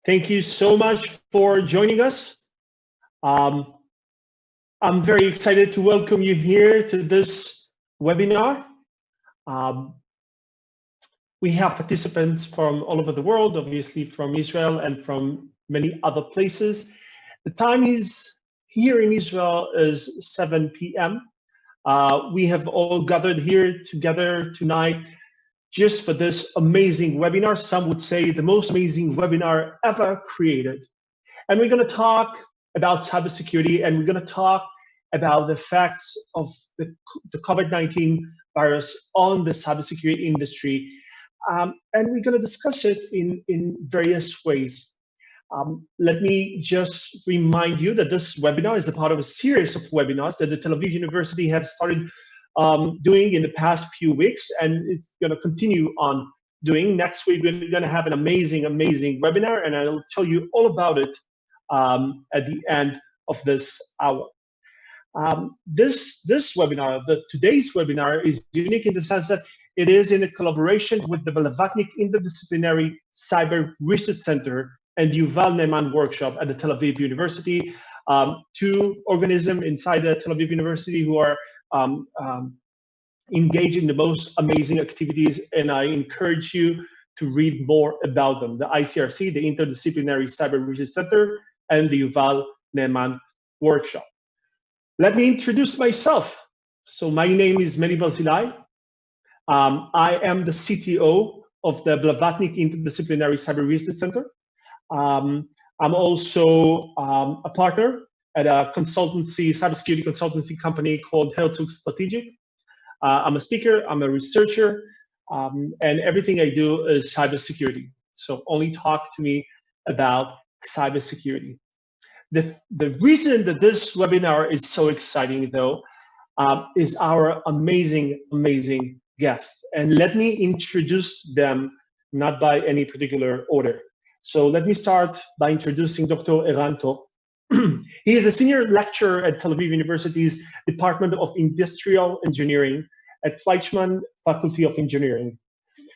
Thank you so much for joining us. I'm very excited to welcome you here to this webinar. We have participants from all over the world, obviously from Israel and from many other places. The time is here in Israel is 7 p.m. We have all gathered here together tonight just for this amazing webinar. Some would say the most amazing webinar ever created. And we're going to talk about cybersecurity, and we're going to talk about the effects of the COVID-19 virus on the cybersecurity industry. And we're going to discuss it in various ways. Let me just remind you that this webinar is a part of a series of webinars that the Tel Aviv University has started doing in the past few weeks, and it's going to continue on doing. Next week, we're going to have an amazing webinar, and I'll tell you all about it at the end of this hour. This webinar, today's webinar, is unique in the sense that it is in a collaboration with the Blavatnik Interdisciplinary Cyber Research Center and the Yuval Ne'eman Workshop at the Tel Aviv University, two organisms inside the Tel Aviv University who are engaged in the most amazing activities, and I encourage you to read more about them. The ICRC, the Interdisciplinary Cyber Research Center, and the Yuval Ne'eman Workshop. Let me introduce myself. So my name is Menny Barzilay. I am the CTO of the Blavatnik Interdisciplinary Cyber Research Center. I'm also a partner at a cybersecurity consultancy company called Herzog Strategic. I'm a speaker, I'm a researcher, and everything I do is cybersecurity. So only talk to me about cybersecurity. The reason that this webinar is so exciting, though, is our amazing guests. And let me introduce them, not by any particular order. So let me start by introducing Dr. Eran Toch. He is a senior lecturer at Tel Aviv University's Department of Industrial Engineering at Fleischmann Faculty of Engineering.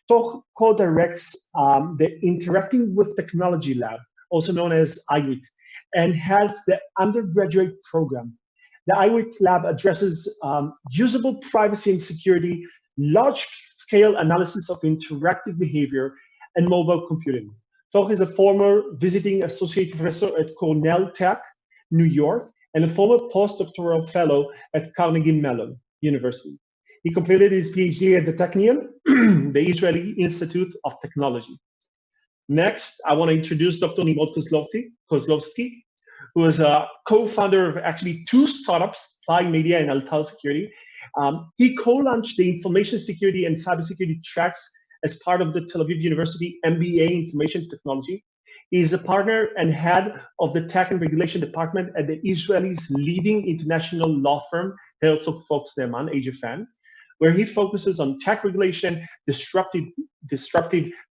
Toch co-directs the Interacting with Technology Lab, also known as IWIT, and heads the undergraduate program. The IWIT lab addresses usable privacy and security, large-scale analysis of interactive behavior, and mobile computing. Toch is a former visiting associate professor at Cornell Tech, New York, and a former postdoctoral fellow at Carnegie Mellon University. He completed his Ph.D. at the Technion, the Israeli Institute of Technology. Next, I want to introduce Dr. Nimrod Kozlovski, who is a co-founder of actually two startups, Flying Media and Altal Security. He co-launched the information security and cybersecurity tracks as part of the Tel Aviv University MBA Information Technology. He is a partner and head of the Tech and Regulation Department at the Israel's leading international law firm, Herzog HGFN, where he focuses on tech regulation, disruptive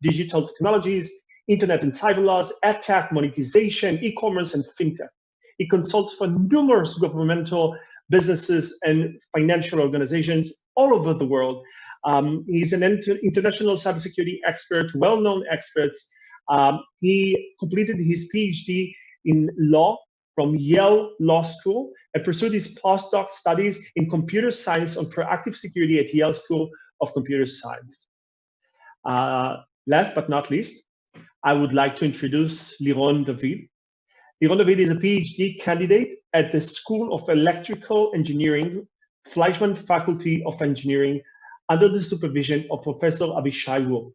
digital technologies, internet and cyber laws, ad tech, monetization, e-commerce, and fintech. He consults for numerous governmental businesses and financial organizations all over the world. He's an international cybersecurity expert, well-known expert. He completed his PhD in law from Yale Law School and pursued his postdoc studies in computer science on proactive security at Yale School of Computer Science. Last but not least, I would like to introduce Liron David. Liron David is a PhD candidate at the School of Electrical Engineering, Fleischmann Faculty of Engineering, under the supervision of Professor Avishai Wu.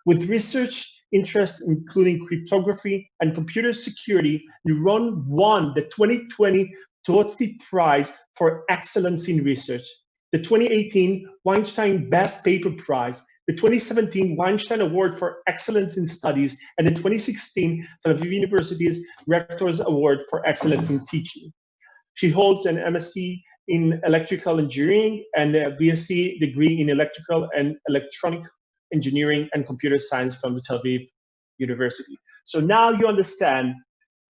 With research interests including cryptography and computer security, Liron won the 2020 Toch Prize for Excellence in Research, the 2018 Weinstein Best Paper Prize, the 2017 Weinstein Award for Excellence in Studies, and the 2016 Tel Aviv University's Rector's Award for Excellence in Teaching. She holds an MSc in Electrical Engineering and a BSc degree in Electrical and Electronic Engineering and Computer Science from the Tel Aviv University. So now you understand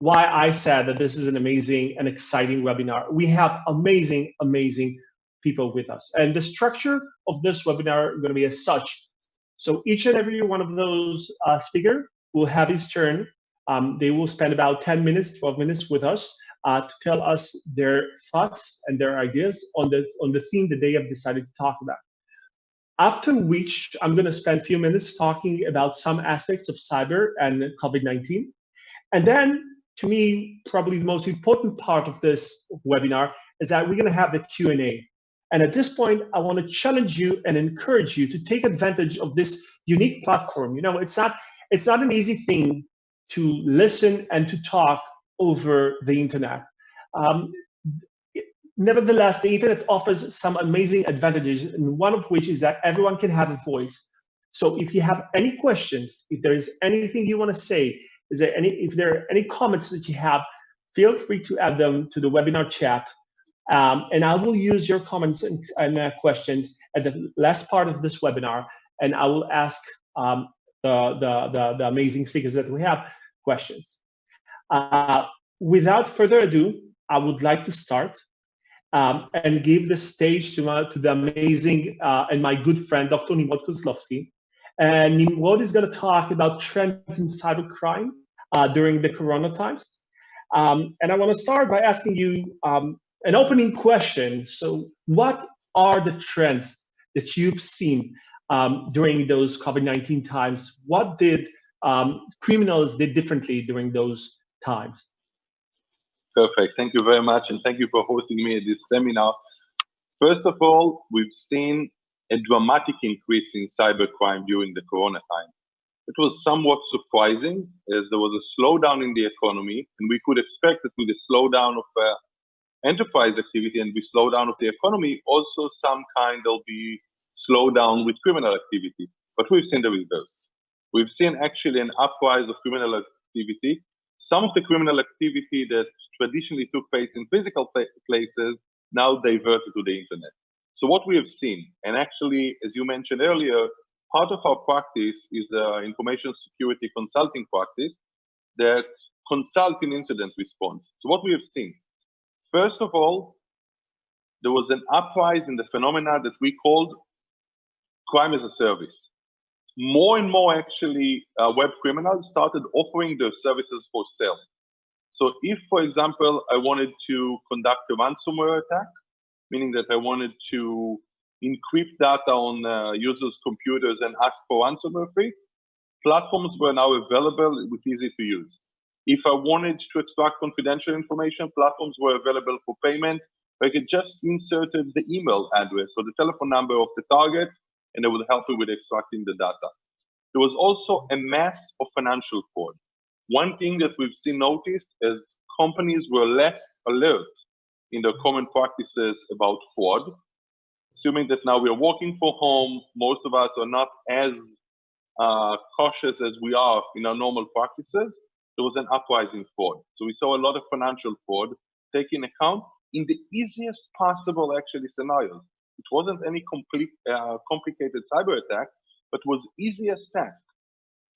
why I said that this is an amazing and exciting webinar. We have amazing people with us. And the structure of this webinar is going to be as such. So each and every one of those speakers will have his turn They will spend about 10 minutes, 12 minutes with us to tell us their thoughts and their ideas on the theme that they have decided to talk about. After which, I'm going to spend a few minutes talking about some aspects of cyber and COVID-19. And then, to me, probably the most important part of this webinar is that we're going to have the Q&A. And at this point, I want to challenge you and encourage you to take advantage of this unique platform. You know, it's not an easy thing to listen and to talk over the internet. Nevertheless, the internet offers some amazing advantages, and one of which is that everyone can have a voice. So if you have any questions, if there is anything you want to say, if there are any comments that you have, feel free to add them to the webinar chat. And I will use your comments and questions at the last part of this webinar, and I will ask the amazing speakers that we have questions. Without further ado, I would like to start and give the stage to the amazing and my good friend, Dr. Nimrod Kozlovski. And Nimrod is going to talk about trends in cybercrime during the Corona times. And I want to start by asking you an opening question. So what are the trends that you've seen during those COVID-19 times? What did criminals did differently during those times? Perfect. Thank you very much. And thank you for hosting me at this seminar. First of all, we've seen a dramatic increase in cybercrime during the Corona time. It was somewhat surprising as there was a slowdown in the economy, and we could expect that with the slowdown of enterprise activity and the slowdown of the economy, also some kind there'll be slowdown with criminal activity. But we've seen the reverse. We've seen actually an uprise of criminal activity. Some of the criminal activity that traditionally took place in physical places now diverted to the internet. So what we have seen, and actually, as you mentioned earlier, part of our practice is information security consulting practice that consult in incident response. So what we have seen, first of all, there was an uprise in the phenomena that we called crime as a service. More and more actually web criminals started offering their services for sale. So if, for example, I wanted to conduct a ransomware attack, meaning that I wanted to encrypt data on users' computers and ask for ransomware fee, platforms were now available with easy to use. If I wanted to extract confidential information, platforms were available for payment. I could just insert the email address or the telephone number of the target, and it would help me with extracting the data. There was also a mass of financial fraud. One thing that we've seen noticed is companies were less alert in their common practices about fraud. Assuming that now we are working from home, most of us are not as cautious as we are in our normal practices. There was an uprise in fraud. So we saw a lot of financial fraud taking account in the easiest possible actually scenarios. It wasn't any complicated cyber attack, but was easiest task.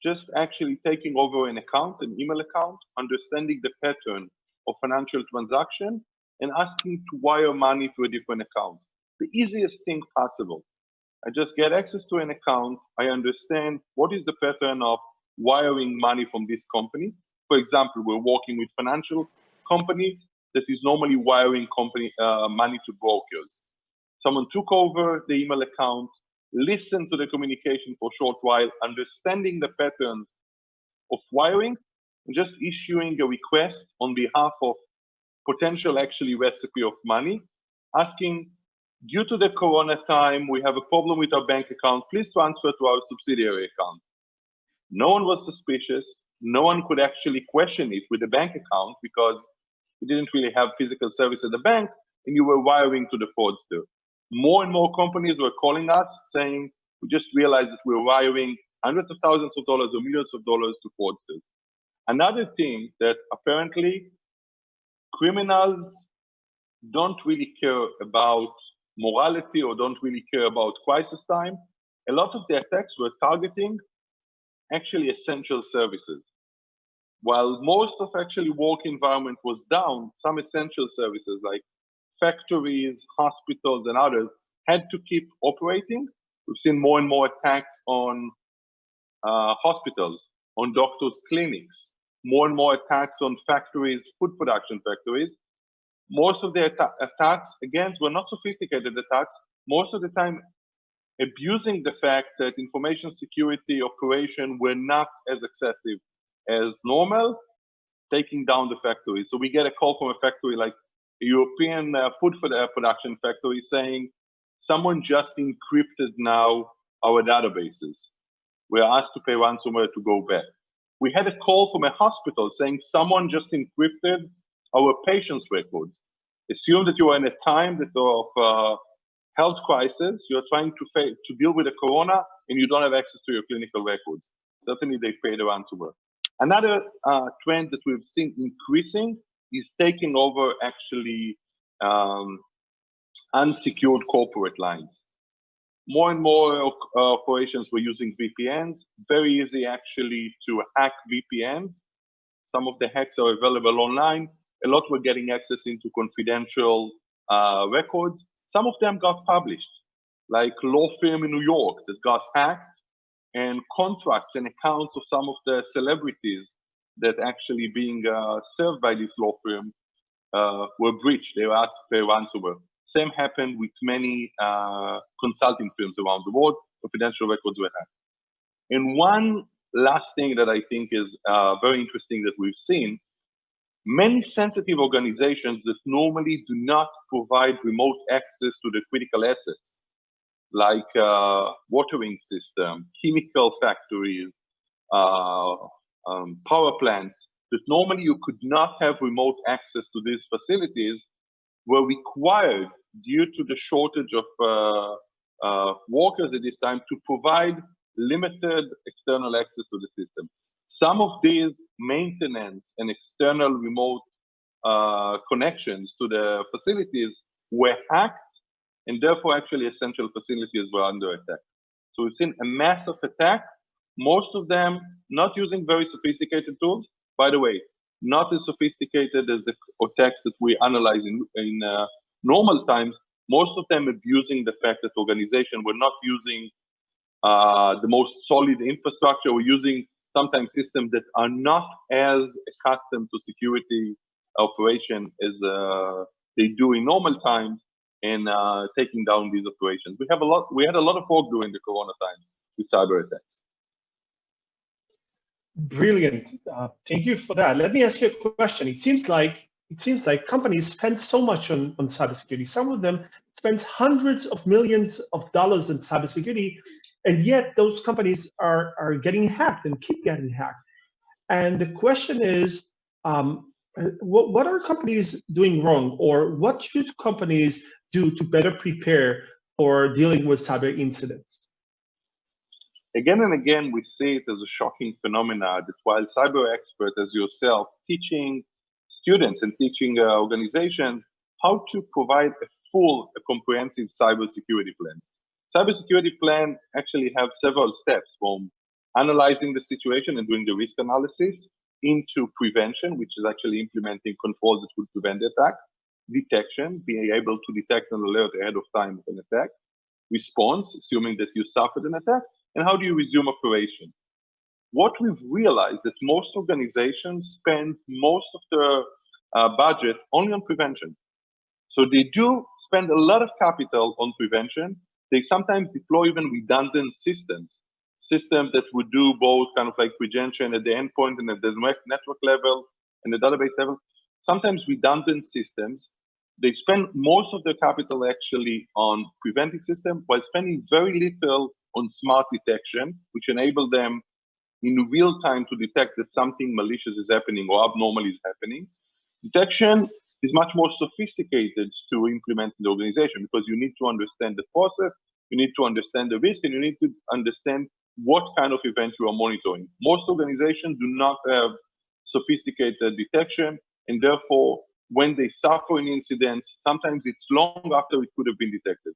Just actually taking over an account, an email account, understanding the pattern of financial transaction, and asking to wire money to a different account. The easiest thing possible. I just get access to an account. I understand what is the pattern of wiring money from this company. For example, we're working with financial company that is normally wiring money to brokers. Someone took over the email account, listened to the communication for a short while, understanding the patterns of wiring, and just issuing a request on behalf of potential actually recipe of money, asking, due to the Corona time, we have a problem with our bank account, please transfer to our subsidiary account. No one was suspicious. No one could actually question it with the bank account because you didn't really have physical service at the bank and you were wiring to the fraudster. More and more companies were calling us saying, we just realized that we're wiring hundreds of thousands of dollars or millions of dollars to fraudsters. Another thing that apparently criminals don't really care about morality or don't really care about crisis time. A lot of the attacks were targeting actually essential services. While most of actually work environment was down, some essential services like factories, hospitals, and others had to keep operating. We've seen more and more attacks on hospitals, on doctors' clinics, more and more attacks on factories, food production factories. Most of the attacks, again, were not sophisticated attacks, most of the time abusing the fact that information security operation were not as excessive as normal, taking down the factory. So we get a call from a factory like a European food production factory saying, someone just encrypted now our databases. We're asked to pay ransomware to go back. We had a call from a hospital saying someone just encrypted our patients' records. Assume that you are in a time of health crisis, you're trying to deal with the corona and you don't have access to your clinical records. Certainly they pay the ransomware. Another trend that we've seen increasing is taking over actually unsecured corporate lines. More and more operations were using VPNs, very easy actually to hack VPNs. Some of the hacks are available online. A lot were getting access into confidential records. Some of them got published, like law firm in New York that got hacked, and contracts and accounts of some of the celebrities that actually being served by this law firm were breached. They were asked to pay ransomware. Same happened with many consulting firms around the world. Confidential records were hacked. And one last thing that I think is very interesting that we've seen, many sensitive organizations that normally do not provide remote access to the critical assets, like watering system, chemical factories, power plants, that normally you could not have remote access to these facilities, were required due to the shortage of workers at this time to provide limited external access to the system. Some of these maintenance and external remote connections to the facilities were hacked, and therefore actually essential facilities were under attack. So we've seen a massive attack, most of them not using very sophisticated tools. By the way, not as sophisticated as the attacks that we analyze in normal times, most of them abusing the fact that organizations were not using the most solid infrastructure, or using sometimes systems that are not as accustomed to security operation as they do in normal times, and taking down these operations. We had a lot of work during the Corona times with cyber attacks. Brilliant. Thank you for that. Let me ask you a question. It seems like companies spend so much on cybersecurity. Some of them spend hundreds of millions of dollars in cybersecurity, and yet those companies are getting hacked and keep getting hacked. And the question is, what are companies doing wrong, or what should companies do to better prepare for dealing with cyber incidents? Again and again, we see it as a shocking phenomenon that while cyber experts as yourself teaching students and teaching organizations how to provide a comprehensive cybersecurity plan. Cybersecurity plan actually have several steps, from analyzing the situation and doing the risk analysis, into prevention, which is actually implementing controls that will prevent the attack, detection, being able to detect and alert ahead of time of an attack, response, assuming that you suffered an attack, and how do you resume operation. What we've realized that most organizations spend most of their budget only on prevention. So they do spend a lot of capital on prevention. They sometimes deploy even redundant systems that would do both kind of like prevention at the endpoint and at the network level and the database level. Sometimes redundant systems. They spend most of their capital actually on preventing systems, while spending very little on smart detection, which enable them in real time to detect that something malicious is happening or abnormal is happening. Detection is much more sophisticated to implement in the organization, because you need to understand the process, you need to understand the risk, and you need to understand what kind of event you are monitoring. Most organizations do not have sophisticated detection, and therefore, when they suffer an incident, sometimes it's long after it could have been detected.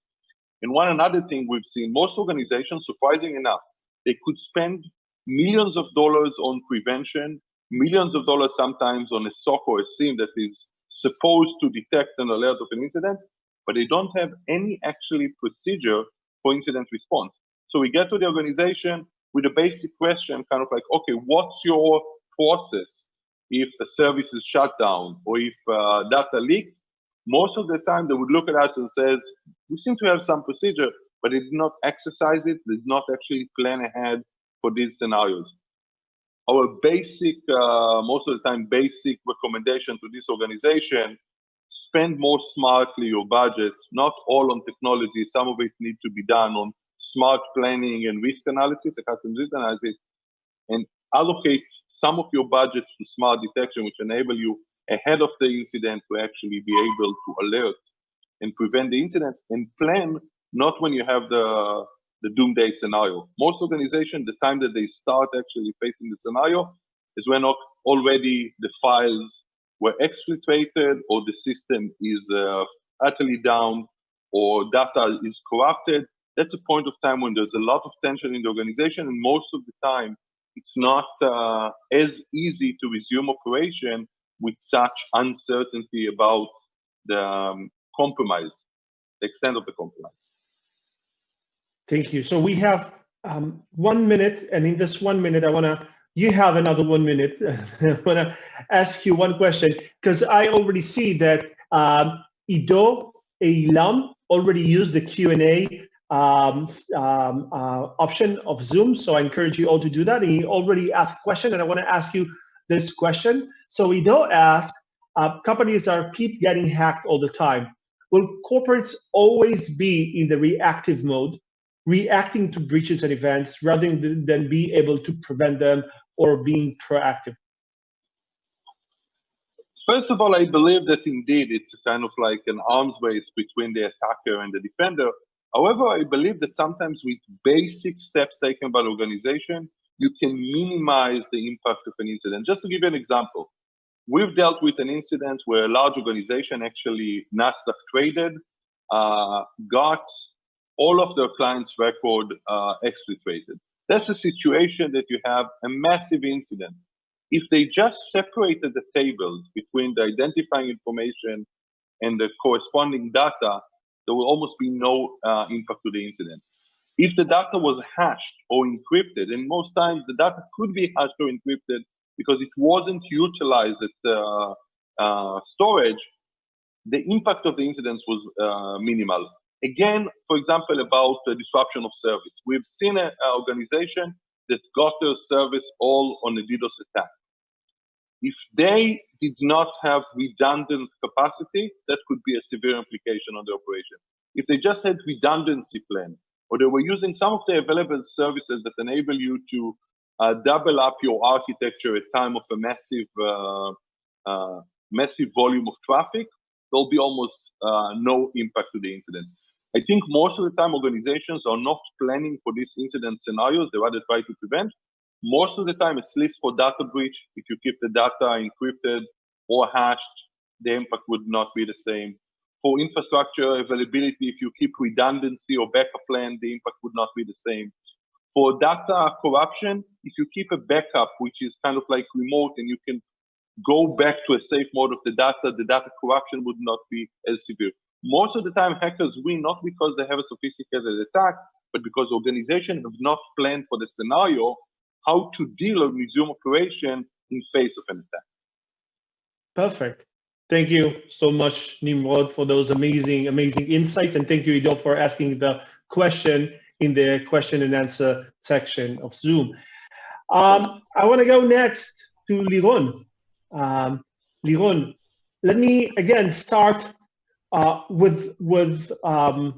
And one another thing we've seen, most organizations, surprising enough, they could spend millions of dollars on prevention, millions of dollars sometimes on a SOC or a SIEM that is supposed to detect an alert of an incident, but they don't have any actually procedure for incident response. So we get to the organization with a basic question, kind of like, okay, what's your process if a service is shut down or if data leaked, most of the time they would look at us and says, we seem to have some procedure, but they did not exercise it, they did not actually plan ahead for these scenarios. Our basic, most of the time, basic recommendation to this organization, spend more smartly your budget, not all on technology. Some of it needs to be done on smart planning and risk analysis, custom risk analysis, and allocate some of your budget to smart detection, which enable you ahead of the incident to actually be able to alert and prevent the incident, and plan not when you have the doomsday scenario. Most organizations, the time that they start actually facing the scenario is when already the files were exfiltrated or the system is utterly down or data is corrupted. That's a point of time when there's a lot of tension in the organization, and most of the time it's not as easy to resume operation with such uncertainty about the compromise, the extent of the compromise. Thank you. So we have 1 minute, and in this 1 minute, you have another 1 minute. I want to ask you one question, because I already see that Ido Eilam already used the Q&A option of Zoom. So I encourage you all to do that. And he already asked a question, and I want to ask you this question. So Ido asked, companies keep getting hacked all the time. Will corporates always be in the reactive mode, reacting to breaches and events rather than be able to prevent them or being proactive? First of all, I believe that indeed it's kind of like an arms race between the attacker and the defender. However, I believe that sometimes with basic steps taken by the organization, you can minimize the impact of an incident. Just to give you an example, we've dealt with an incident where a large organization, actually NASDAQ traded, got all of their clients' record exfiltrated. That's a situation that you have a massive incident. If they just separated the tables between the identifying information and the corresponding data, there will almost be no impact to the incident. If the data was hashed or encrypted, and most times the data could be hashed or encrypted because it wasn't utilized at storage, the impact of the incidents was minimal. Again, for example, about the disruption of service. We've seen an organization that got their service all on a DDoS attack. If they did not have redundant capacity, that could be a severe implication on the operation. If they just had redundancy plan, or they were using some of the available services that enable you to double up your architecture at time of a massive volume of traffic, there'll be almost no impact to the incident. I think most of the time organizations are not planning for these incident scenarios, they rather try to prevent. Most of the time, at least for data breach, if you keep the data encrypted or hashed, the impact would not be the same. For infrastructure availability, if you keep redundancy or backup plan, the impact would not be the same. For data corruption, if you keep a backup, which is kind of like remote, and you can go back to a safe mode of the data corruption would not be as severe. Most of the time, hackers win not because they have a sophisticated attack, but because organizations have not planned for the scenario how to deal or resume operation in face of an attack. Perfect. Thank you so much, Nimrod, for those amazing insights. And thank you, Ido, for asking the question in the question and answer section of Zoom. I want to go next to Liron. Liron, let me again start with a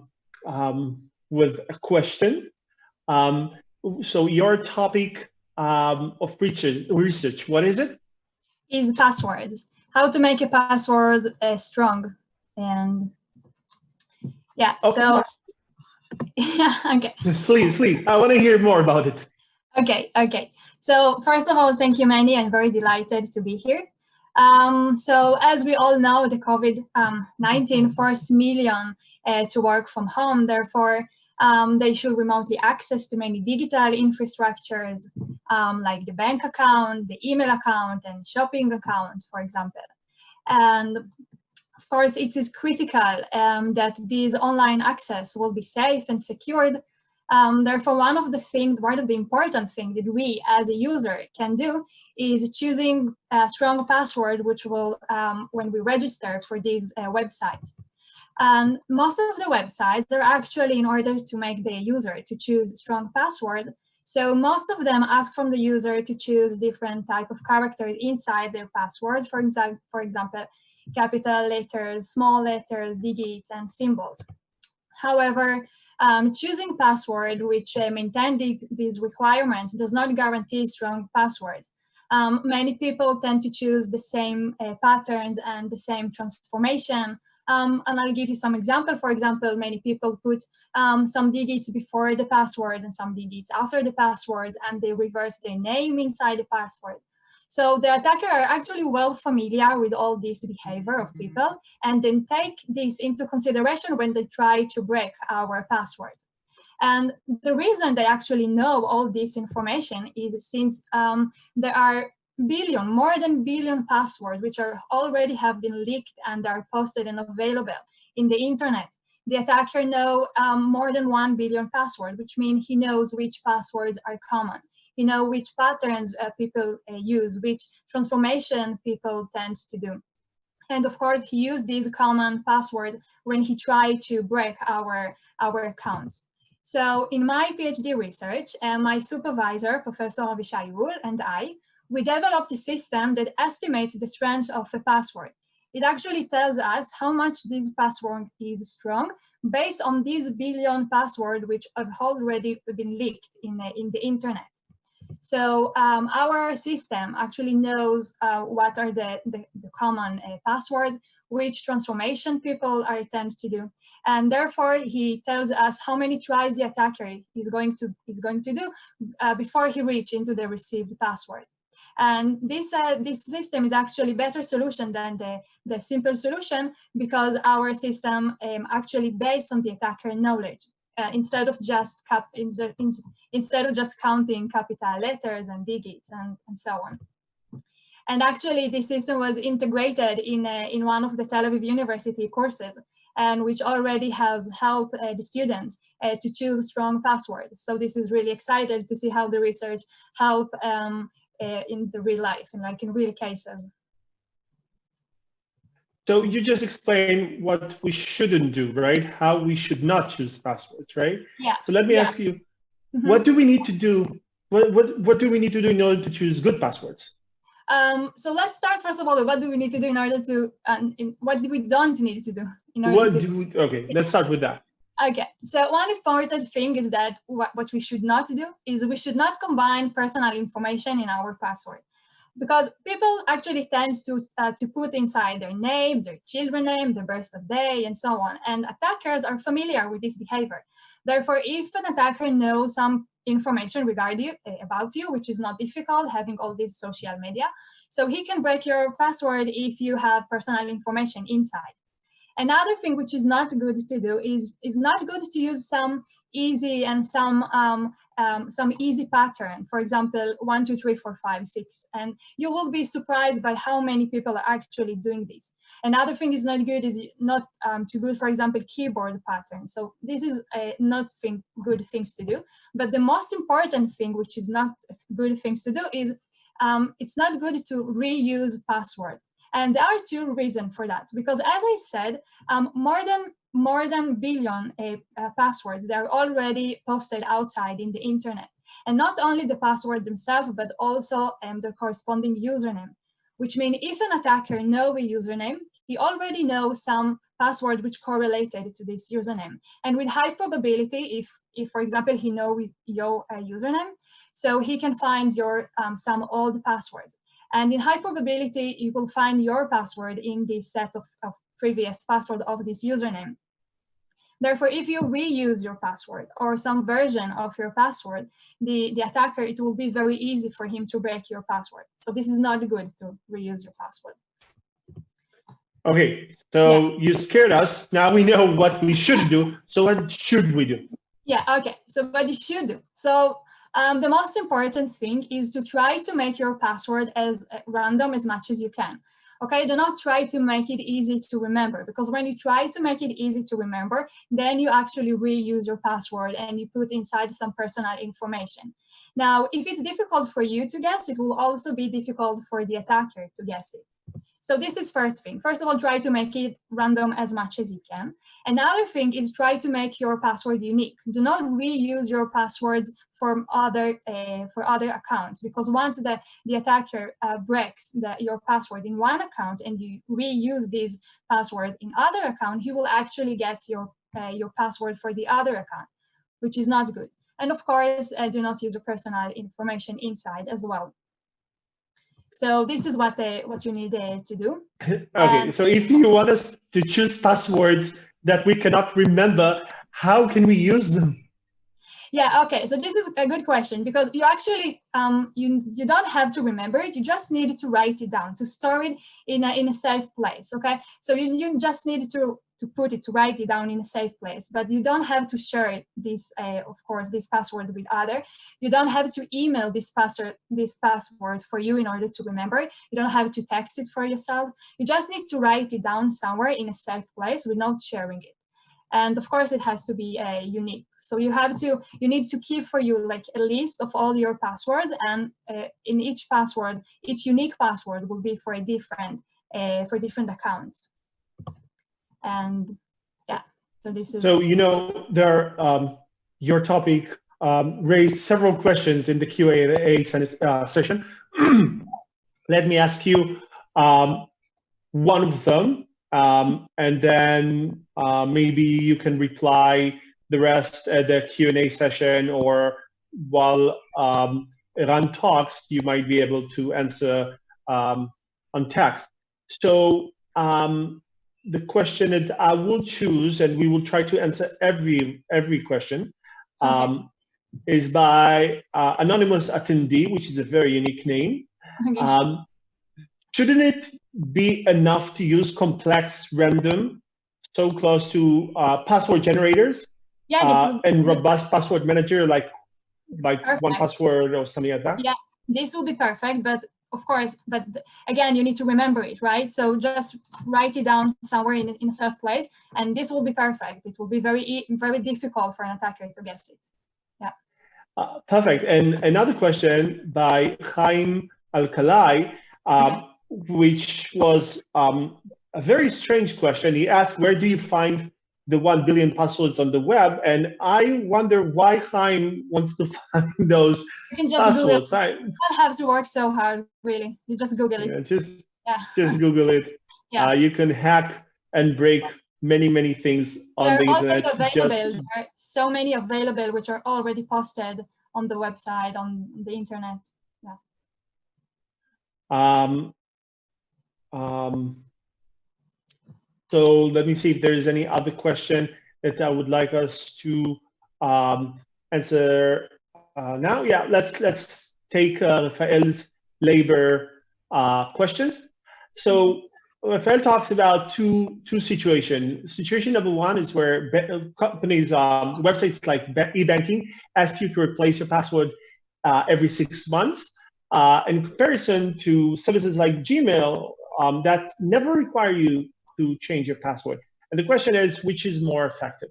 question. So your topic of research, what is it? Is passwords. How to make a password strong. And yeah, okay. So yeah, okay. Please, I want to hear more about it. Okay. So first of all, thank you, Menny. I'm very delighted to be here. So as we all know, the COVID-19 forced millions to work from home. Therefore, they should remotely access to many digital infrastructures like the bank account, the email account, and shopping account, for example. And of course, it is critical that this online access will be safe and secured Therefore, one of the important things that we as a user can do is choosing a strong password, which will, when we register for these websites. And most of the websites, they're actually in order to make the user to choose a strong password. So most of them ask from the user to choose different type of characters inside their passwords. For example, capital letters, small letters, digits, and symbols. However, choosing password which maintain these requirements does not guarantee strong passwords. Many people tend to choose the same patterns and the same transformation. And I'll give you some example. For example, many people put some digits before the password and some digits after the password, and they reverse their name inside the password. So the attacker are actually well familiar with all this behavior of people, and then take this into consideration when they try to break our passwords. And the reason they actually know all this information is since there are more than billion passwords which are already have been leaked and are posted and available in the internet. The attacker know more than 1 billion passwords, which means he knows which passwords are common. You know which patterns people use, which transformation people tend to do. And of course, he used these common passwords when he tried to break our accounts. So in my PhD research, my supervisor, Professor Avishai Wool, and we developed a system that estimates the strength of a password. It actually tells us how much this password is strong based on these billion passwords which have already been leaked in the internet. So our system actually knows what are the common passwords, which transformation people tend to do, and therefore he tells us how many tries the attacker is going to do before he reaches into the received password. And this system is actually a better solution than the simple solution, because our system actually based on the attacker knowledge. Instead of just counting capital letters and digits and so on. And actually, this system was integrated in one of the Tel Aviv University courses, and which already has helped the students to choose strong passwords. So this is really excited to see how the research help in the real life and like in real cases. So you just explained what we shouldn't do, right? How we should not choose passwords, right? Yeah. So let me ask you, what do we need to do? What do we need to do in order to choose good passwords? So let's start first of all. What do we need to do in order to? What we don't need to do in order Okay, let's start with that. Okay. So one important thing is that what we should not do is we should not combine personal information in our password. Because people actually tend to put inside their names, their children's name, their birthday, and so on. And attackers are familiar with this behavior. Therefore, if an attacker knows some information regarding about you, which is not difficult, having all this social media, so he can break your password if you have personal information inside. Another thing which is not good to do is not good to use some easy and some easy pattern. For example, 1, 2, 3, 4, 5, 6, and you will be surprised by how many people are actually doing this. Another thing is not good is not too good. For example, keyboard pattern. So this is not good things to do. But the most important thing, which is not good things to do, is it's not good to reuse password. And there are two reasons for that, because as I said, more than billion passwords, they're already posted outside in the internet. And not only the password themselves, but also the corresponding username, which means if an attacker knows a username, he already knows some password which correlated to this username. And with high probability, if for example, he knows your username, so he can find your some old passwords. And in high probability, you will find your password in this set of previous password of this username. Therefore, if you reuse your password or some version of your password, the attacker, it will be very easy for him to break your password. So this is not good to reuse your password. Okay, so you scared us. Now we know what we should do. So what should we do? Yeah, okay. So what you should do. So The most important thing is to try to make your password as random as much as you can. Okay, do not try to make it easy to remember, because when you try to make it easy to remember, then you actually reuse your password and you put inside some personal information. Now, if it's difficult for you to guess, it will also be difficult for the attacker to guess it. So this is first thing. First of all, try to make it random as much as you can. Another thing is try to make your password unique. Do not reuse your passwords for other accounts, because once the attacker breaks your password in one account and you reuse this password in other account, he will actually get your password for the other account, which is not good. And of course, do not use your personal information inside as well. So this is what you need to do. Okay, so if you want us to choose passwords that we cannot remember, how can we use them? Yeah, okay, so this is a good question, because you actually, you don't have to remember it, you just need to write it down, to store it in a safe place, okay? So you just need to write it down in a safe place, but you don't have to share this, of course, this password with other. You don't have to email this password for you in order to remember it. You don't have to text it for yourself. You just need to write it down somewhere in a safe place without sharing it. And of course, it has to be unique. So you need to keep for you like a list of all your passwords, and in each unique password will be for a different account. And yeah, so this is. So your topic raised several questions in the Q&A session. Let me ask you one of them. And then maybe you can reply the rest at the Q&A session, or while Eran talks, you might be able to answer on text. So the question that I will choose, and we will try to answer every question, is by anonymous attendee, which is a very unique name. Okay. Shouldn't it be enough to use complex random, so close to password generators, and robust password manager like perfect. 1Password or something like that? Yeah, this will be perfect, but of course, but again, you need to remember it, right? So just write it down somewhere in a safe place, and this will be perfect. It will be very difficult for an attacker to guess it. Yeah. Perfect. And another question by Chaim Al-Kalai, which was a very strange question. He asked, where do you find the 1 billion passwords on the web? And I wonder why Chaim wants to find those passwords. Google it. You don't have to work so hard, really. You just Google it. Just Google it. Yeah. You can hack and break many things on the internet. There are so many available which are already posted on the website, on the internet. Yeah. So let me see if there is any other question that I would like us to answer now. Yeah, let's take Rafael's labor questions. So Rafael talks about two situations. Situation number one is where companies, websites like e-banking ask you to replace your password every 6 months. In comparison to services like Gmail that never require you to change your password. And the question is, which is more effective?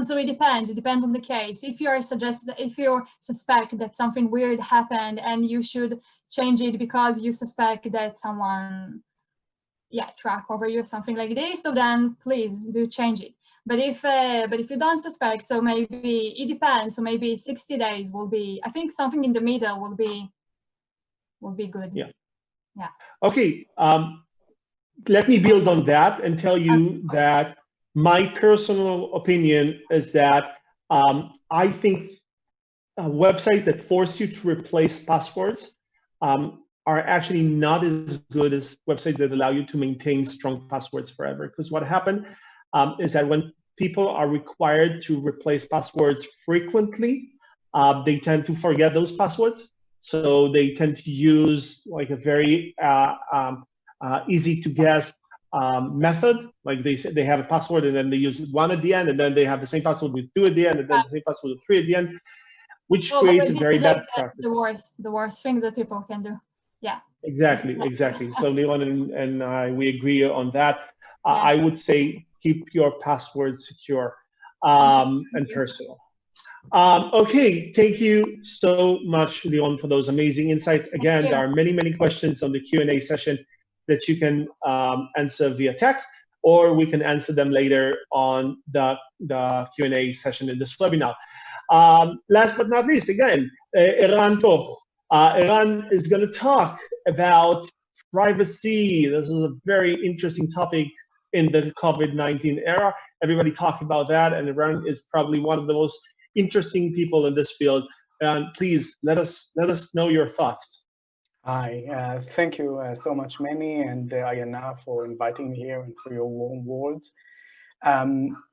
So it depends. It depends on the case. If you suspect that something weird happened and you should change it because you suspect that someone, track over you or something like this, so then please do change it. But if you don't suspect, so maybe it depends. So maybe 60 days will be. I think something in the middle will be good. Yeah. Yeah. Okay. Let me build on that and tell you that my personal opinion is that I think a website that force you to replace passwords are actually not as good as websites that allow you to maintain strong passwords forever. Because what happened is that when people are required to replace passwords frequently, they tend to forget those passwords. So they tend to use like a very easy to guess method. Like they have a password and then they use 1 at the end, and then they have the same password with 2 at the end, and then the same password with 3 at the end. which Oh, creates but a this very is bad like practice. the worst thing that people can do. Yeah. Exactly. So Liron and I, we agree on that. Yeah. I would say keep your passwords secure Thank and you. personal. Okay, thank you so much, Liron, for those amazing insights. Again, you. there are many questions on the Q&A session that you can answer via text, or we can answer them later on the Q&A session in this webinar. Last but not least, again, Eran Toch. Eran is going to talk about privacy. This is a very interesting topic in the COVID-19 era. Everybody talking about that, and Eran is probably one of the most interesting people in this field. And please let us know your thoughts. Hi, thank you so much, Menny and Ayana, for inviting me here and for your warm words.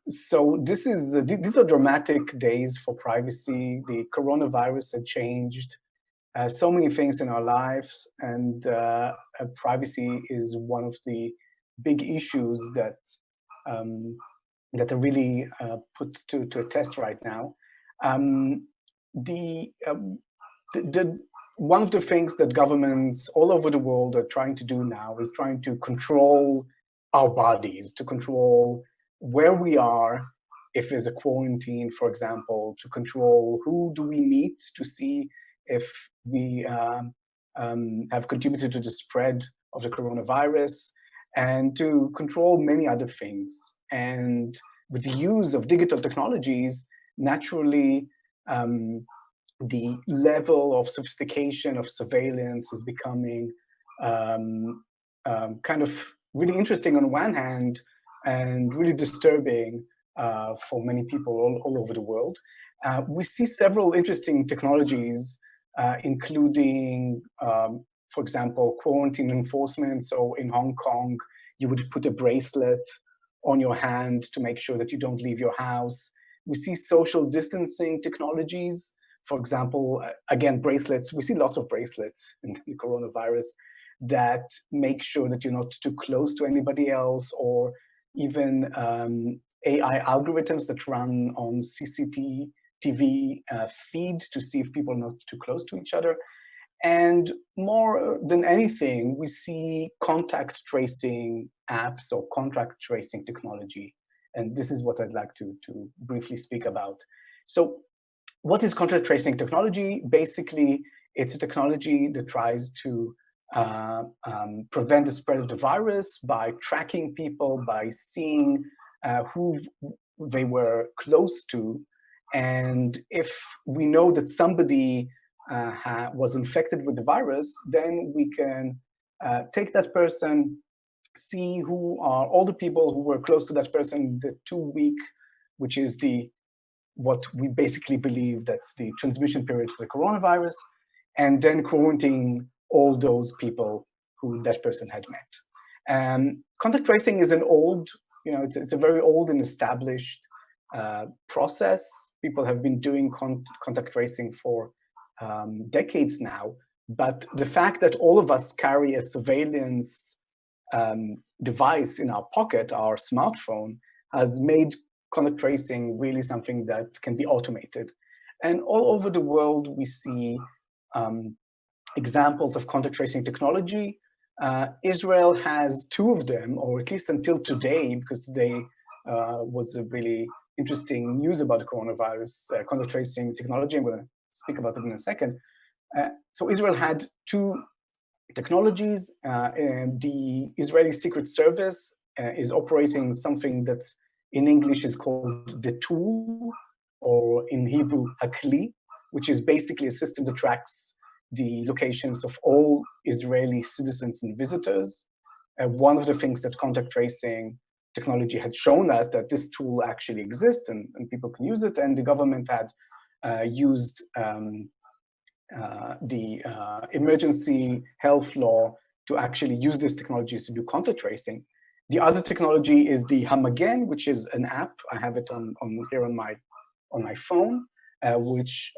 So these are dramatic days for privacy. The coronavirus had changed so many things in our lives, and privacy is one of the big issues that that are really put to a test right now. One of the things that governments all over the world are trying to do now is trying to control our bodies, to control where we are, if there's a quarantine, for example, to control who do we meet, to see if we have contributed to the spread of the coronavirus, and to control many other things. And with the use of digital technologies, naturally, the level of sophistication of surveillance is becoming kind of really interesting on one hand and really disturbing for many people all over the world. We see several interesting technologies, including, for example, quarantine enforcement. So in Hong Kong, you would put a bracelet on your hand to make sure that you don't leave your house. We see social distancing technologies. For example, again, bracelets. We see lots of bracelets in the coronavirus that make sure that you're not too close to anybody else, or even AI algorithms that run on CCTV feed to see if people are not too close to each other. And more than anything, we see contact tracing apps or contact tracing technology. And this is what I'd like to briefly speak about. So what is contact tracing technology? Basically, it's a technology that tries to prevent the spread of the virus by tracking people, by seeing who they were close to. And if we know that somebody was infected with the virus, then we can take that person, see who are all the people who were close to that person the 2 week, which is what we basically believe that's the transmission period for the coronavirus, and then quarantine all those people who that person had met. Contact tracing is an old, it's a very old and established process. People have been doing contact tracing for decades now, but the fact that all of us carry a surveillance device in our pocket, our smartphone, has made contact tracing really something that can be automated. And all over the world, we see examples of contact tracing technology. Israel has 2 of them, or at least until today, because today was a really interesting news about the coronavirus contact tracing technology. I'm going to speak about it in a second. So Israel had 2 technologies. And the Israeli Secret Service is operating something that in English is called the tool, or in Hebrew, hakli, which is basically a system that tracks the locations of all Israeli citizens and visitors. One of the things that contact tracing technology had shown us that this tool actually exists and people can use it, and the government had used the emergency health law to actually use these technologies to do contact tracing. The other technology is the Hamagen, which is an app. I have it here on my phone, which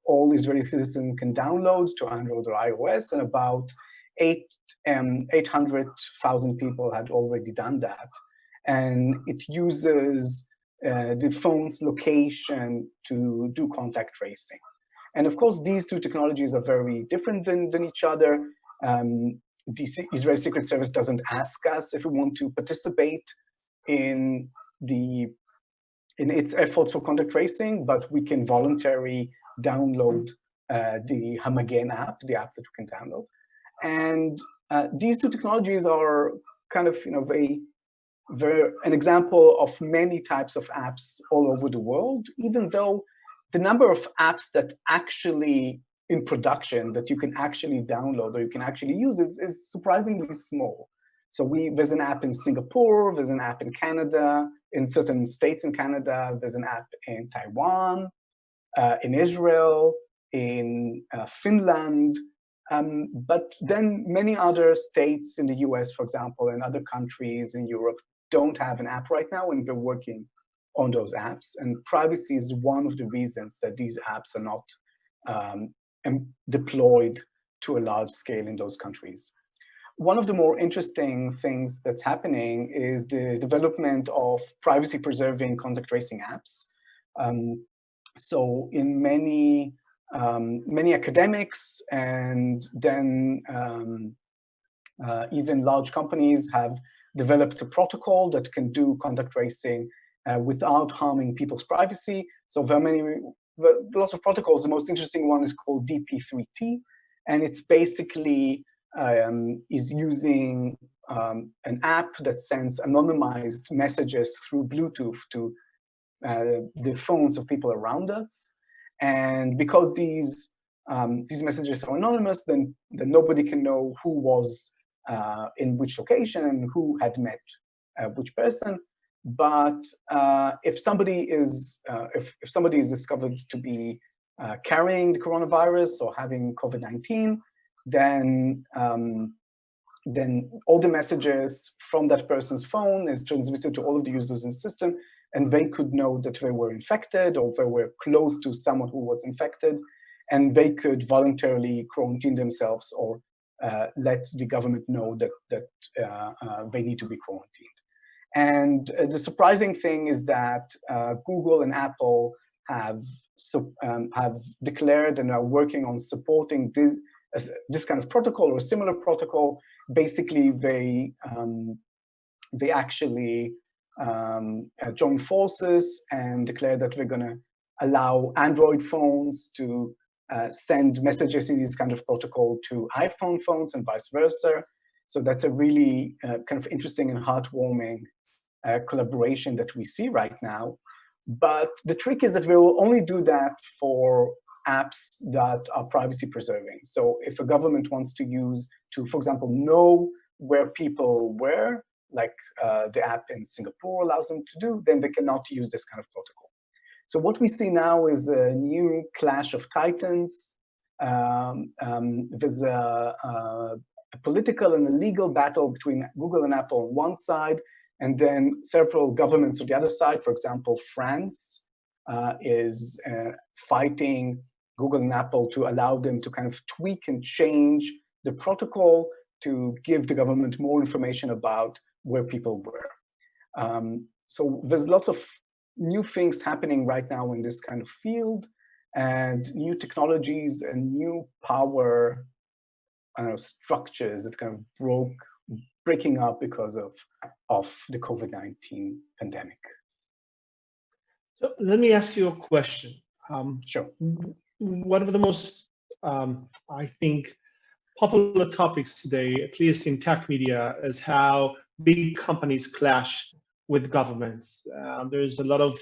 all Israeli citizens can download to Android or iOS, and about 800,000 people had already done that. And it uses the phone's location to do contact tracing. And of course, these two technologies are very different than each other. The Israeli Secret Service doesn't ask us if we want to participate in its efforts for contact tracing, but we can voluntarily download the Hamagen app, the app that we can download. And these two technologies are kind of, an example of many types of apps all over the world, even though the number of apps that actually in production that you can actually download or you can actually use is surprisingly small. So there's an app in Singapore, there's an app in Canada, in certain states in Canada, there's an app in Taiwan, in Israel, in Finland, but then many other states in the US, for example, and other countries in Europe don't have an app right now, and they're working on those apps. And privacy is one of the reasons that these apps are not deployed to a large scale in those countries. One of the more interesting things that's happening is the development of privacy-preserving contact tracing apps. So in many academics and then even large companies have developed a protocol that can do contact tracing without harming people's privacy. So there are lots of protocols. The most interesting one is called DP3T, and it's basically is using an app that sends anonymized messages through Bluetooth to the phones of people around us. And because these messages are anonymous, then nobody can know who was in which location and who had met which person. But if somebody is discovered to be carrying the coronavirus or having COVID-19, then all the messages from that person's phone is transmitted to all of the users in the system, and they could know that they were infected or they were close to someone who was infected, and they could voluntarily quarantine themselves or let the government know that they need to be quarantined. And the surprising thing is that Google and Apple have declared and are working on supporting this kind of protocol or a similar protocol. Basically, they actually join forces and declare that they're going to allow Android phones to send messages in this kind of protocol to iPhone phones and vice versa. So that's a really kind of interesting and heartwarming collaboration that we see right now. But the trick is that they will only do that for apps that are privacy preserving. So if a government wants to, for example, know where people were, like the app in Singapore allows them to do, then they cannot use this kind of protocol. So what we see now is a new clash of titans. There's a political and a legal battle between Google and Apple on one side, and then several governments on the other side. For example, France is fighting Google and Apple to allow them to kind of tweak and change the protocol to give the government more information about where people were. So there's lots of new things happening right now in this kind of field, and new technologies and new power structures that kind of breaking up because of the COVID-19 pandemic. So let me ask you a question. Sure. One of the most, I think, popular topics today, at least in tech media, is how big companies clash with governments. There's a lot of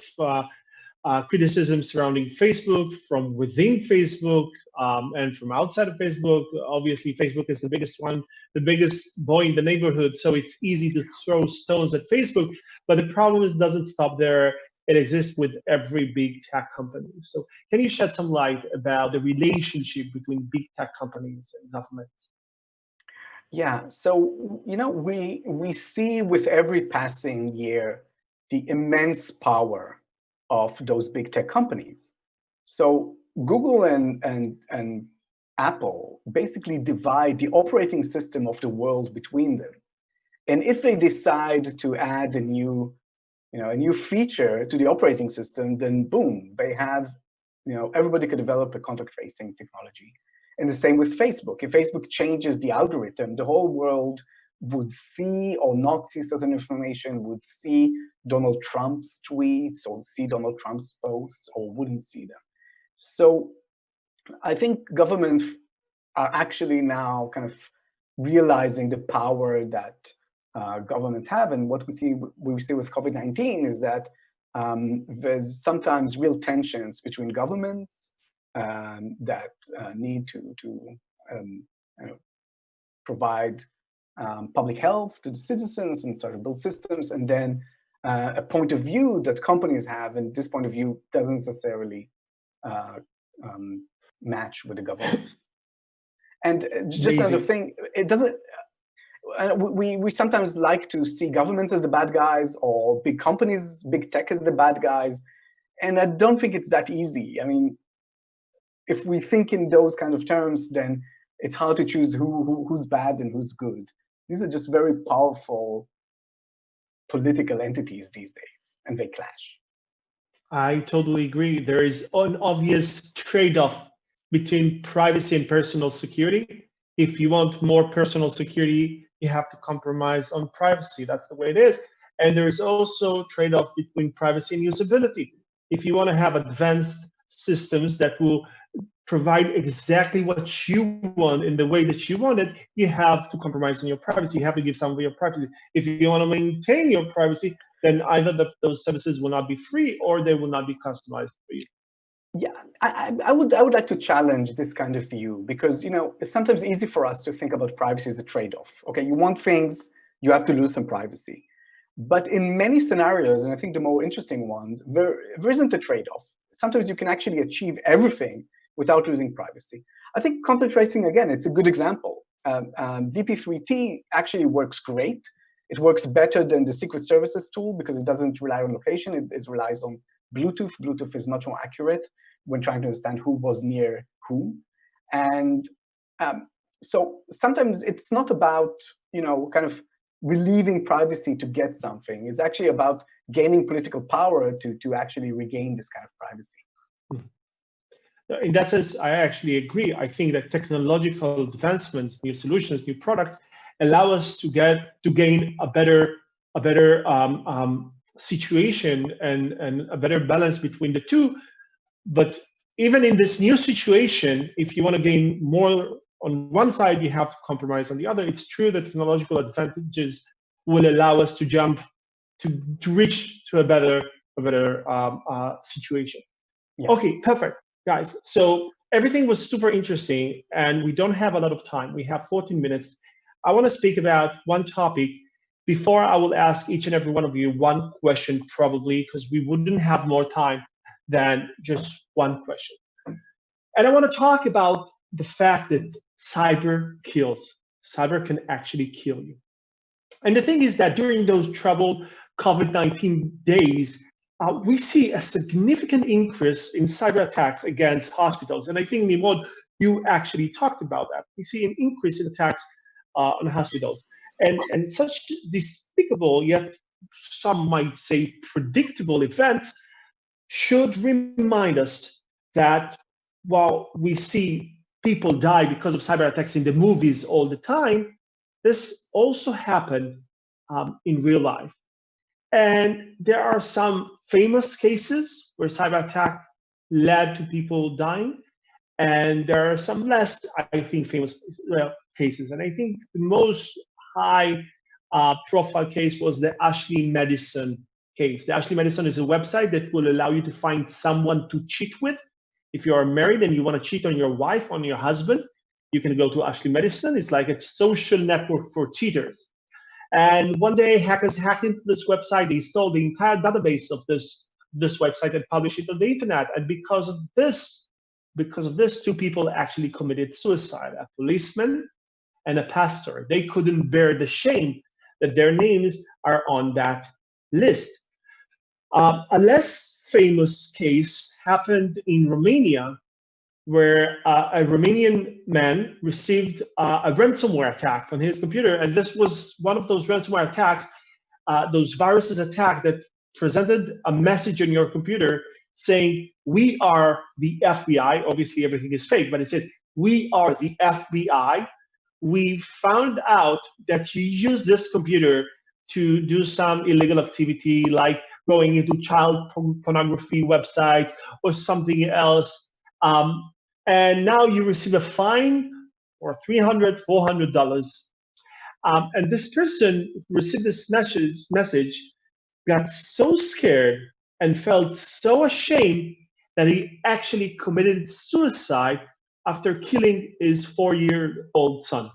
criticism surrounding Facebook from within Facebook and from outside of Facebook. Obviously, Facebook is the biggest one, the biggest boy in the neighborhood, so it's easy to throw stones at Facebook. But the problem is, it doesn't stop there. It exists with every big tech company. So can you shed some light about the relationship between big tech companies and governments? Yeah, so we see with every passing year the immense power of those big tech companies. So Google and Apple basically divide the operating system of the world between them. And if they decide to add a new feature to the operating system, then boom, they have everybody could develop a contact tracing technology. And the same with Facebook. If Facebook changes the algorithm, the whole world would see or not see certain information, would see Donald Trump's tweets or see Donald Trump's posts or wouldn't see them. So I think governments are actually now kind of realizing the power that governments have. And what we see with COVID-19 is that there's sometimes real tensions between governments that need to provide public health to the citizens and try to build systems, and then a point of view that companies have, and this point of view doesn't necessarily match with the government's. And just another thing, it doesn't. We sometimes like to see governments as the bad guys or big companies, big tech as the bad guys, and I don't think it's that easy. I mean, if we think in those kind of terms, then it's hard to choose who's bad and who's good. These are just very powerful political entities these days, and they clash. I totally agree. There is an obvious trade-off between privacy and personal security. If you want more personal security, you have to compromise on privacy. That's the way it is. And there is also trade-off between privacy and usability. If you want to have advanced systems that will provide exactly what you want in the way that you want it, you have to compromise on your privacy. You have to give some of your privacy. If you want to maintain your privacy, then either those services will not be free or they will not be customized for you. Yeah, I would like to challenge this kind of view, because it's sometimes easy for us to think about privacy as a trade-off. Okay, you want things, you have to lose some privacy. But in many scenarios, and I think the more interesting one, there isn't a trade-off. Sometimes you can actually achieve everything without losing privacy. I think contact tracing, again, it's a good example. DP3T actually works great. It works better than the Secret Services tool because it doesn't rely on location. It relies on Bluetooth. Bluetooth is much more accurate when trying to understand who was near whom. And so sometimes it's not about, kind of relieving privacy to get something. It's actually about gaining political power to actually regain this kind of privacy. In that sense, I actually agree. I think that technological advancements, new solutions, new products allow us to gain a better situation and a better balance between the two. But even in this new situation, if you want to gain more on one side, you have to compromise on the other. It's true that technological advantages will allow us to jump to reach to a better situation. Yeah. Okay, perfect, guys. So everything was super interesting, and we don't have a lot of time. We have 14 minutes. I want to speak about one topic before I will ask each and every one of you one question, probably, because we wouldn't have more time than just one question. And I want to talk about the fact that cyber kills. Cyber can actually kill you. And the thing is that during those troubled COVID-19 days, we see a significant increase in cyber attacks against hospitals. And I think, Nimrod, you actually talked about that. We see an increase in attacks on hospitals. And such despicable, yet some might say predictable events should remind us that while we see people die because of cyber attacks in the movies all the time, this also happened in real life. And there are some famous cases where cyber attack led to people dying, and there are some less, I think, famous cases. And I think the most high profile case was the Ashley Madison case. The Ashley Madison is a website that will allow you to find someone to cheat with. If you are married and you want to cheat on your wife, on your husband, you can go to Ashley Madison. It's like a social network for cheaters. And one day, hackers hacked into this website. They stole the entire database of this website and published it on the internet. And because of this, two people actually committed suicide: a policeman and a pastor. They couldn't bear the shame that their names are on that list. A less famous case happened in Romania, where a Romanian man received a ransomware attack on his computer. And this was one of those ransomware attacks, those viruses attack that presented a message on your computer saying, we are the FBI. Obviously, everything is fake, but it says, we are the FBI. We found out that you use this computer to do some illegal activity, like going into child pornography websites or something else. And now you receive a fine or $300, $400. And this person who received this message got so scared and felt so ashamed that he actually committed suicide after killing his 4-year-old son.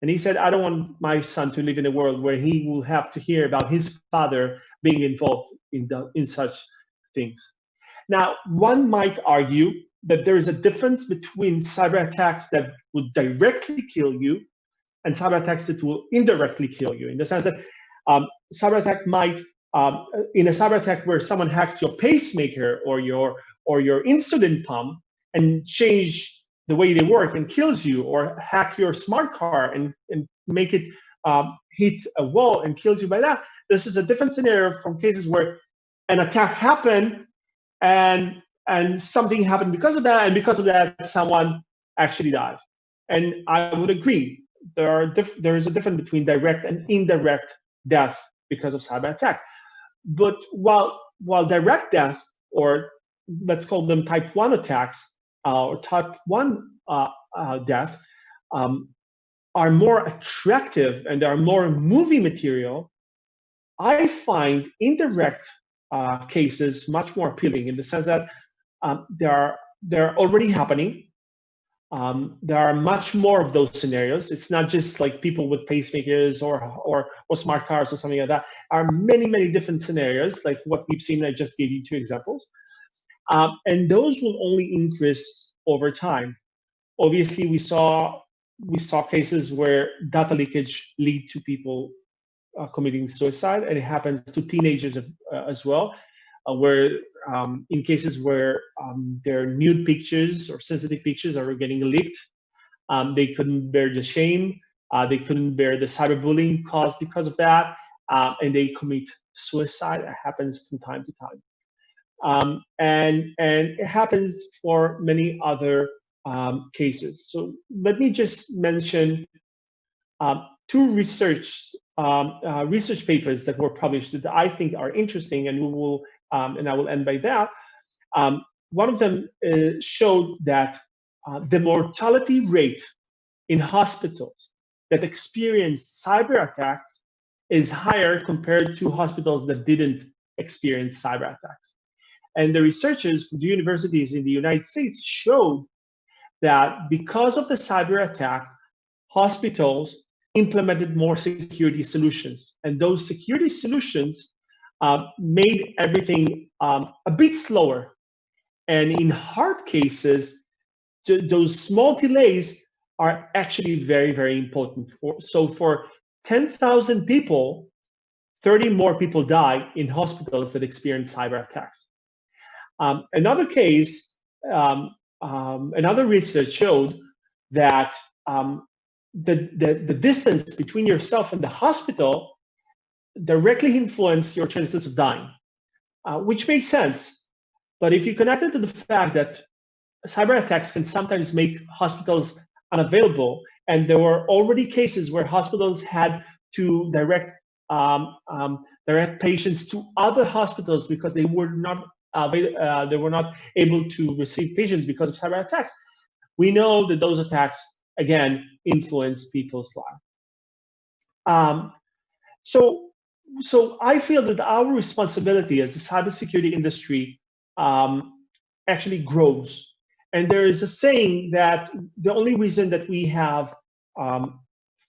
And he said, I don't want my son to live in a world where he will have to hear about his father being involved in such things. Now, one might argue that there is a difference between cyber attacks that would directly kill you and cyber attacks that will indirectly kill you, in the sense that cyber attack might, in a cyber attack where someone hacks your pacemaker or your insulin pump and change the way they work and kills you, or hack your smart car and make it hit a wall and kills you by that. This is a different scenario from cases where an attack happened and something happened because of that, and because of that, someone actually died. And I would agree, there is a difference between direct and indirect death because of cyber attack. But while direct death, or let's call them type 1 attacks, or type 1 death, are more attractive and are more movie material, I find indirect cases much more appealing, in the sense that they're already happening. There are much more of those scenarios. It's not just like people with pacemakers or smart cars or something like that. There are many different scenarios, like what we've seen. I just gave you 2 examples. And those will only increase over time. Obviously, we saw cases where data leakage lead to people committing suicide, and it happens to teenagers as well, where in cases where their nude pictures or sensitive pictures are getting leaked, they couldn't bear the shame, they couldn't bear the cyberbullying caused because of that, and they commit suicide. It happens from time to time. And it happens for many other cases. So let me just mention 2 research papers that were published that I think are interesting, and I will end by that. One of them showed that the mortality rate in hospitals that experienced cyber attacks is higher compared to hospitals that didn't experience cyber attacks. And the researchers from the universities in the United States showed that because of the cyber attack, hospitals implemented more security solutions. And those security solutions made everything a bit slower. And in hard cases, those small delays are actually very important. So for 10,000 people, 30 more people die in hospitals that experience cyber attacks. Another case, another research showed that the distance between yourself and the hospital directly influence your chances of dying, which makes sense. But if you connect it to the fact that cyber attacks can sometimes make hospitals unavailable, and there were already cases where hospitals had to direct patients to other hospitals because they were not able to receive patients because of cyber attacks, we know that those attacks again influence people's lives. So I feel that our responsibility as the cybersecurity industry actually grows. And there is a saying that the only reason that we have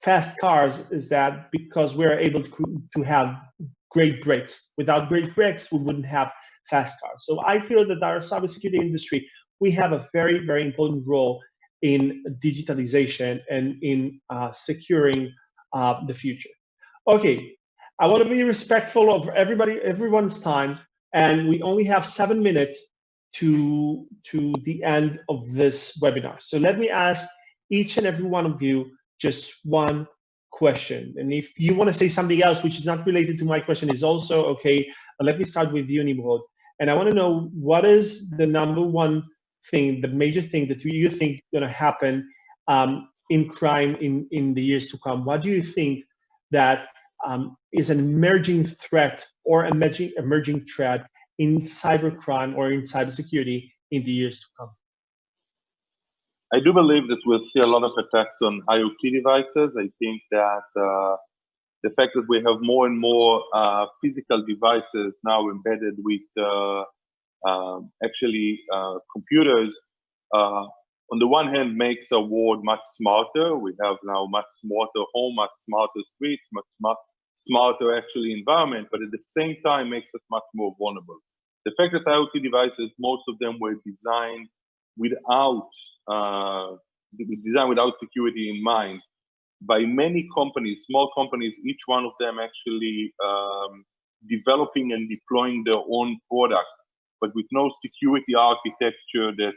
fast cars is that because we're able to have great brakes. Without great brakes, we wouldn't have fast cars. So I feel that our cybersecurity industry, we have a very important role in digitalization and in securing the future. Okay, I want to be respectful of everyone's time, and we only have 7 minutes to the end of this webinar. So let me ask each and every one of you just one question. And if you want to say something else which is not related to my question is also okay. Let me start with you, Nimrod. And I want to know, what is the number one thing, the major thing that you think is going to happen in crime in the years to come? What do you think that is an emerging threat or emerging threat in cybercrime or in cybersecurity in the years to come? I do believe that we'll see a lot of attacks on IoT devices. I think that the fact that we have more and more physical devices now embedded with computers, on the one hand, makes our world much smarter. We have now much smarter home, much smarter streets, much smarter actually environment, but at the same time makes us much more vulnerable. The fact that IoT devices, most of them were designed without security in mind by many companies, small companies, each one of them actually developing and deploying their own product, but with no security architecture that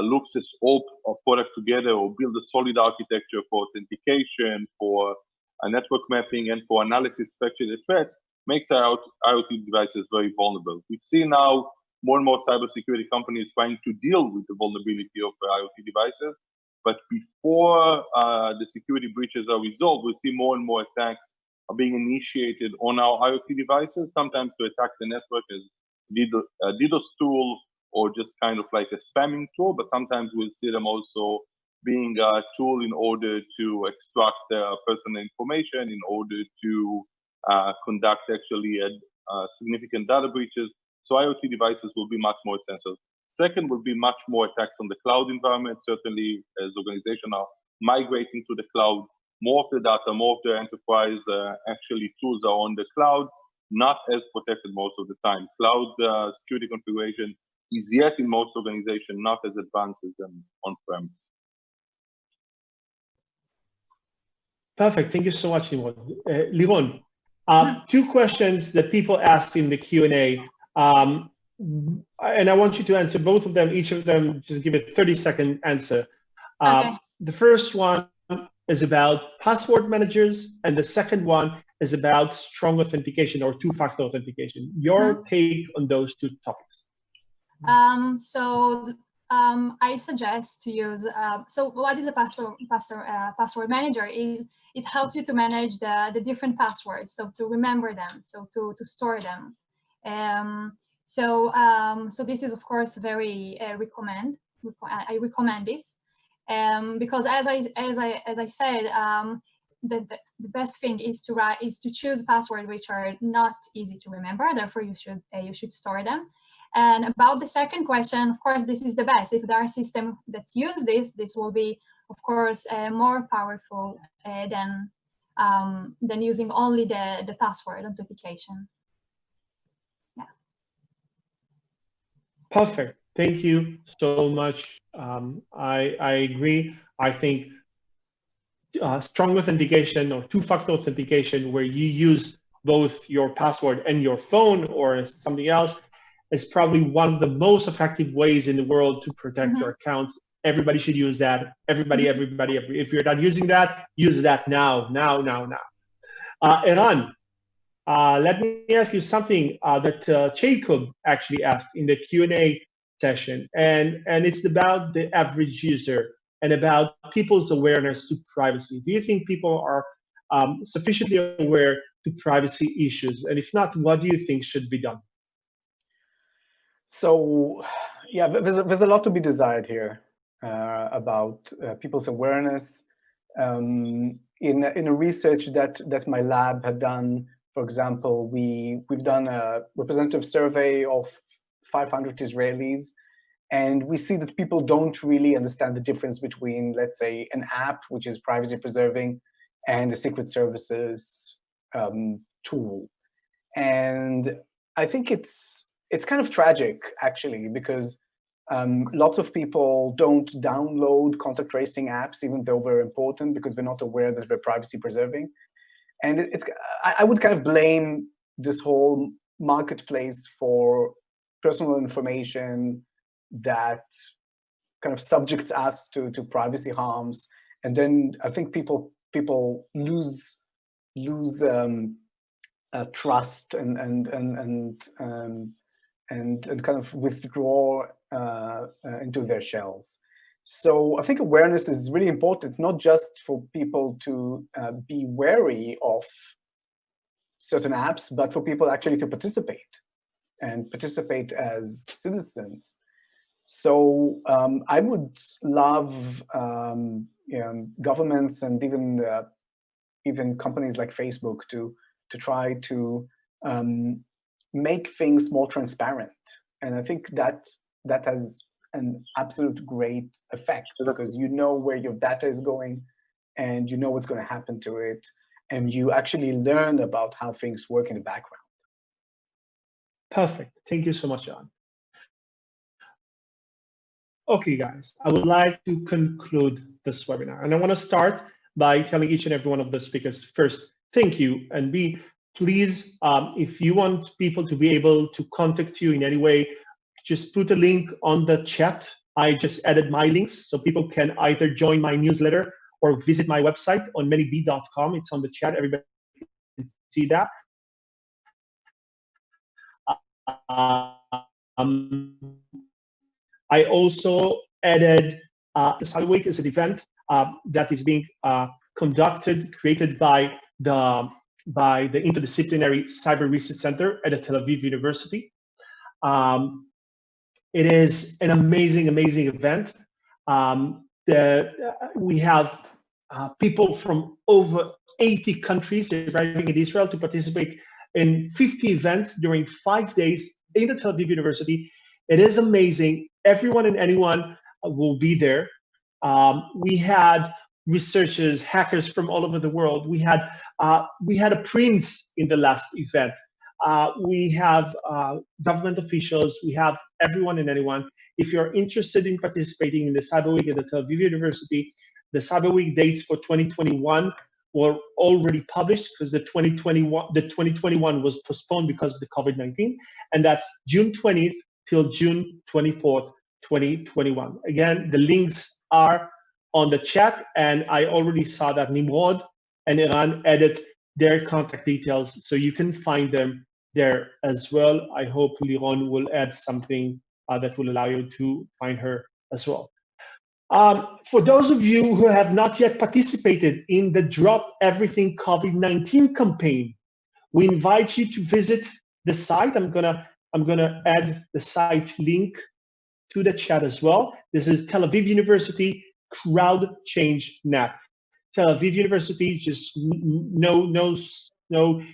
looks at all of product together, or build a solid architecture for authentication, for network mapping, and for analysis especially the threats, makes our IoT devices very vulnerable. We see now more and more cybersecurity companies trying to deal with the vulnerability of IoT devices. But before the security breaches are resolved, we'll see more and more attacks are being initiated on our IoT devices, sometimes to attack the network as a DDoS tool, or just kind of like a spamming tool, but sometimes we'll see them also being a tool in order to extract personal information, in order to conduct actually significant data breaches. So IoT devices will be much more essential. Second will be much more attacks on the cloud environment. Certainly, as organizations are migrating to the cloud, more of the data, more of the enterprise actually tools are on the cloud, not as protected most of the time. Cloud security configuration is yet in most organizations not as advanced as on-premise. Perfect. Thank you so much, Nimrod. Liron, two questions that people asked in the Q&A, and I want you to answer both of them, each of them, just give a 30-second answer. Okay. The first one is about password managers, and the second one is about strong authentication or two-factor authentication. Your take on those two topics. I suggest to use, so what is a password manager? It helps you to manage the different passwords, so to remember them, so to store them. So this is of course very I recommend this, because as I said, the best thing is to choose passwords which are not easy to remember. Therefore, you should store them. And about the second question, of course, this is the best. If there are systems that use this will be, of course, more powerful than using only the password authentication. Yeah. Perfect. Thank you so much. I agree. I think strong authentication or two-factor authentication, where you use both your password and your phone or something else, is probably one of the most effective ways in the world to protect your accounts. Everybody should use that. Everybody. If you're not using that, use that now. Eran, let me ask you something that Jacob actually asked in the Q&A session, and it's about the average user and about people's awareness to privacy. Do you think people are sufficiently aware to privacy issues? And if not, what do you think should be done? So, yeah, there's a lot to be desired here about people's awareness. In a research that my lab had done, for example, we've done a representative survey of 500 Israelis, and we see that people don't really understand the difference between, let's say, an app, which is privacy preserving, and a secret services tool. And I think it's kind of tragic, actually, because lots of people don't download contact tracing apps, even though they're important, because they're not aware that they're privacy preserving. And I would kind of blame this whole marketplace for personal information that kind of subjects us to privacy harms. And then I think people lose trust and and kind of withdraw into their shells. So I think awareness is really important, not just for people to be wary of certain apps, but for people actually to participate and participate as citizens. So I would love governments and even companies like Facebook to try to make things more transparent. And I think that has an absolute great effect, because you know where your data is going and you know what's going to happen to it, and you actually learn about how things work in the background. Perfect. Thank you so much, Eran. Okay, guys, I would like to conclude this webinar, and I want to start by telling each and every one of the speakers, first, thank you, and B, please, if you want people to be able to contact you in any way, just put a link on the chat. I just added my links so people can either join my newsletter or visit my website on mennyb.com. It's on the chat, everybody can see that. I also added the Cyber Week is an event that is being created by the Interdisciplinary Cyber Research Center at the Tel Aviv University. It is an amazing, amazing event. We have people from over 80 countries arriving in Israel to participate in 50 events during 5 days in the Tel Aviv University. It is amazing. Everyone and anyone will be there. We had researchers, hackers from all over the world. We had a prince in the last event. We have government officials. We have everyone and anyone. If you're interested in participating in the Cyber Week at the Tel Aviv University, the Cyber Week dates for 2021 were already published, because the 2021 was postponed because of the COVID-19, and that's June 20th till June 24th, 2021. Again, the links are on the chat, and I already saw that Nimrod and Eran added their contact details, so you can find them there as well. I hope Liron will add something that will allow you to find her as well. For those of you who have not yet participated in the Drop Everything COVID-19 campaign, we invite you to visit the site. I'm gonna add the site link to the chat as well. This is Tel Aviv University Crowd Change Net. Tel Aviv University, just no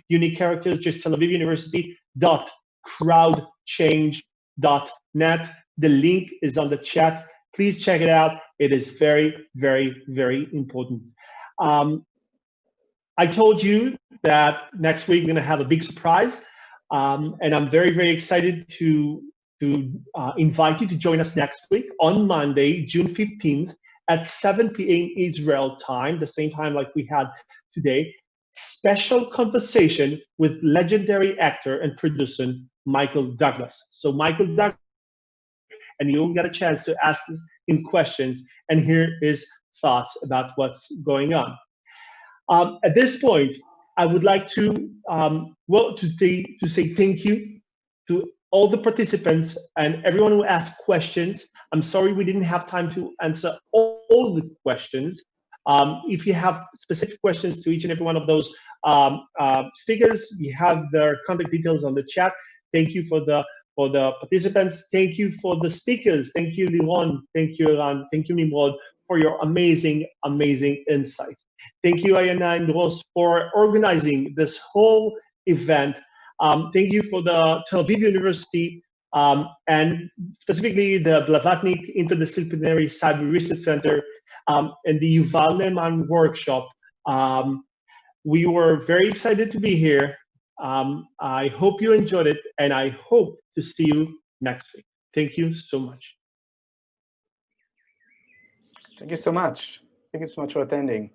unique characters, just Tel Aviv University.crowdchange.net. The link is on the chat. Please check it out. It is very, very, very important. I told you that next week we're going to have a big surprise, and I'm very, very excited to invite you to join us next week on Monday, June 15th at 7 p.m. Israel time, the same time like we had today. Special conversation with legendary actor and producer Michael Douglas. So Michael Douglas, and you'll get a chance to ask him questions and hear his thoughts about what's going on. At this point, I would like to say thank you to all the participants and everyone who asked questions. I'm sorry we didn't have time to answer all the questions. If you have specific questions to each and every one of those speakers, we have their contact details on the chat. Thank you for the participants. Thank you for the speakers. Thank you, Liron. Thank you, Eran. Thank you, Nimrod, for your amazing, amazing insights. Thank you, Ayana and Ross, for organizing this whole event. Thank you for the Tel Aviv University and specifically the Blavatnik Interdisciplinary Cyber Research Center and the Yuval Ne'eman workshop. We were very excited to be here. I hope you enjoyed it, and I hope to see you next week. Thank you so much. Thank you so much. Thank you so much for attending.